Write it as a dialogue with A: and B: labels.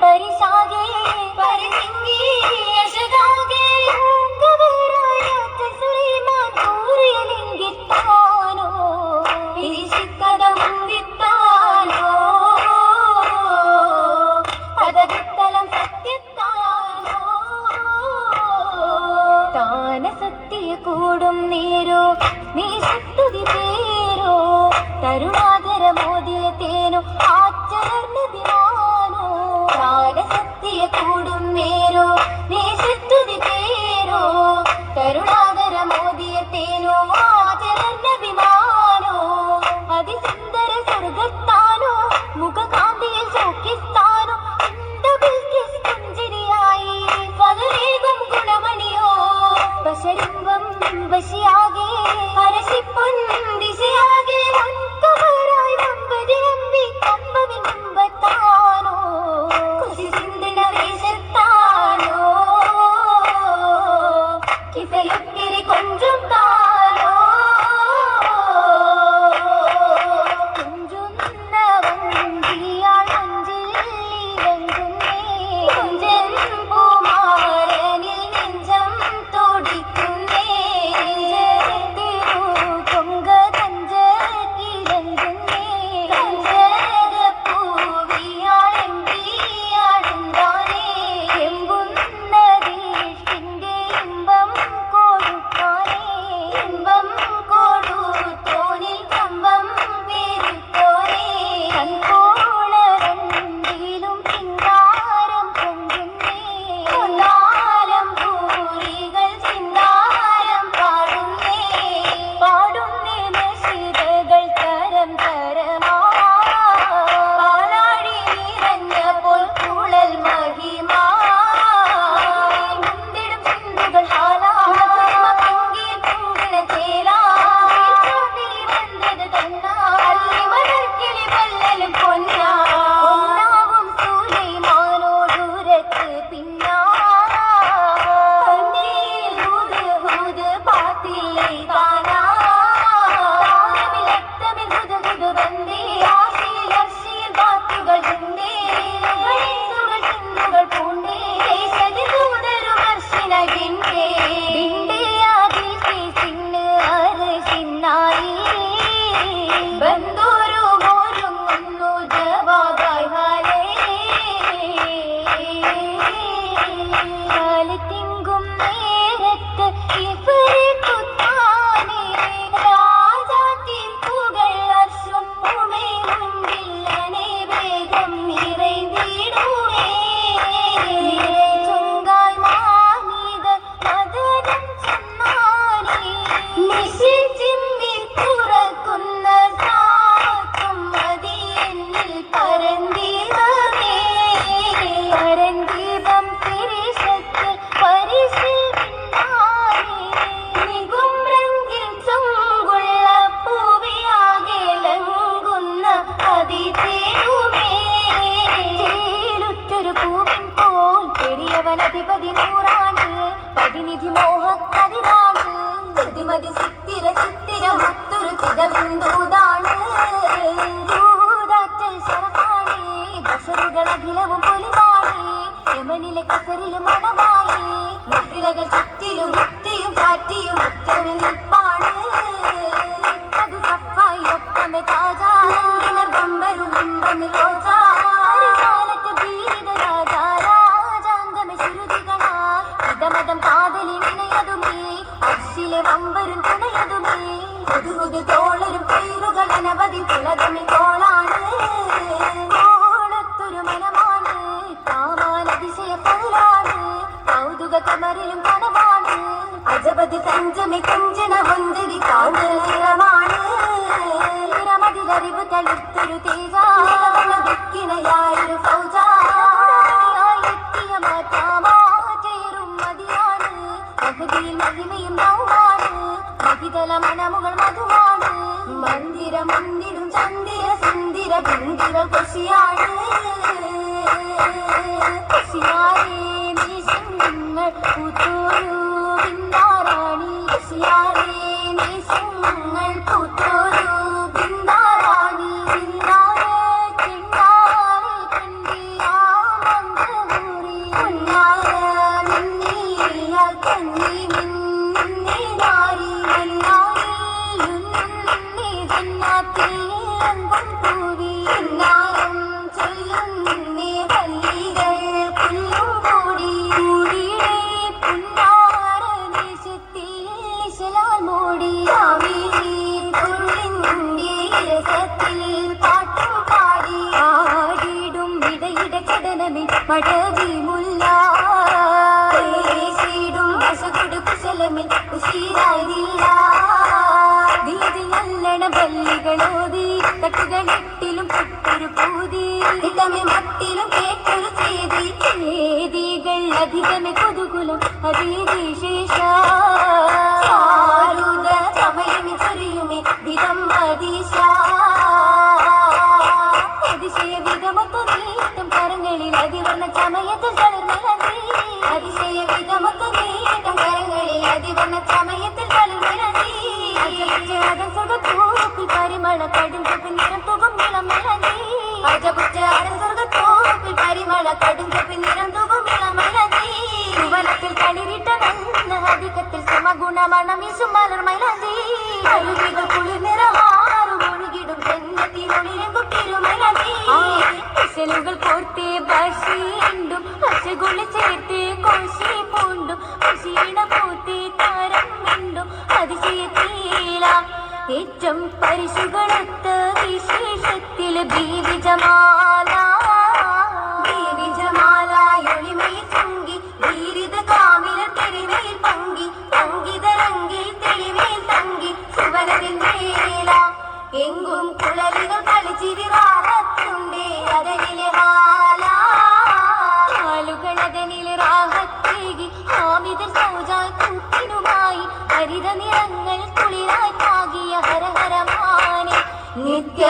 A: ಪರಿಸಾಗೆ ಪರಿಸಿಂಗಿ ಯಶಗಾಗೆ ಗವರಾಯ ಸುಲೈಮಾನ್ ಊರಿಯಲಿಂಗಿತ್ತಾನೋ ಸಿಕ್ಕದ ಮುಂದಿತ್ತಾನೋ പദവിത്തലം സത്യത്താനോ താന സത്യ കൂടും നേരോ നീ സത്തുതി പേരോ തരുണാധര മോദിയ തേനോ ആച്ചരണതിനാനോ താന സത്യ കൂടും നേരോ നീ സത്തുതി പേരോ തരുണാധര മോദിയ തേനോ ആചരണവിമാനോ അതിസുന്ദര സ്വർഗത്താനോ മുഖകാന്തിയിൽ സൗഖ്യസ്ഥാനോ പുഞ്ചിരിയായി പകരേകും ഗുണമണിയോ ബശരിമ്പം ബശിയാകെ പരശിപ്പൊൻ ദിശയാകെ വൻകവരായി വമ്പതിരമ്പി കമ്പവിൻ മുമ്പത്താനോ കുശി ചിന്തന വേഷത്താനോ കിസയൊത്തിരി കൊഞ്ചും താനോ കൊഞ്ചുന്ന വഞ്ചിയാൾ മഞ്ചിൽ ചടനമേ മടവി മുല്ല കുശലമിൽ ഉശീരായില്ല വീതി നല്ലണ ബല്ലികളോതി തട്ടുകളിട്ടിലും പുട്ടൊരു പൂതി അധികമേ മട്ടിലും കേട്ടൊരു ചേതി ചേതികൾ അധികമേ കൊതുകുലം അതിവിശേഷ സമയമേ ചൊരിയുമേ ദിനം അതിശ അതിശയ വിധമൊത്തു നീട്ടും കരങ്ങളിൽ അതിവർണ്ണ ചമയത്തിൽ തളർന്നിളങ്ങി അതിശയ വിധമൊത്തു നീട്ടും കരങ്ങളിൽ അതിവർണ്ണ ചമയത്തിൽ തളർന്നിളങ്ങി അതൻ സ്വർഗത്തോപ്പിൽ പരിമള കടും ചുപ്പ് നിറം തുകം നിളം മിളങ്ങി അജപുറ്റ അടൻ സ്വർഗത്തോപ്പിൽ പരിമള കടും ചുപ്പ് നിറം തുകം നിളം മിളങ്ങി ഭുവനത്തിൽ കളിരിട്ട നന്ന അധികത്തിൽ സമഗുണമണം വീശും മലർ മൈലാഞ്ചി അരുവികൾ കുളിർ നിറമാറും ഒഴുകിടും ജന്മത്തിനുള്ളിലെങ്കും തിരുമൈലാഞ്ചി കുശലുകൾ കോർത്തേ ഭാഷയുണ്ടും പശകുളി ചേർത്തേ കോശി പൂണ്ടും ക്ഷീണ പൂത്തേ താരം വീണ്ടും അതിശയത്തീല ഏറ്റം പരിശുകളൊത്ത വിശേഷത്തിൽ ബീവിജമാല ബീവിജമാലയൊളിമയിൽ ചുങ്കി വീരിത കാമില തെരുമയിൽ പങ്കി പങ്കിതരങ്കിൽ തെളിമയിൽ തങ്കി സുവനതിൽ മേല എങ്കും കുളലികൾ കളിച്ചിരി റാഹത്തുണ്ടേ അതനിലെ ഹാലുകൾ അതനിലെ റാഹത്തേകി ഹാമിദർ സൗജാൽ കൂട്ടിനുമായി ഹരിത നിറങ്ങൾ കുളിരായി പാകിയ ഹരഹരമാനെ നിത്യ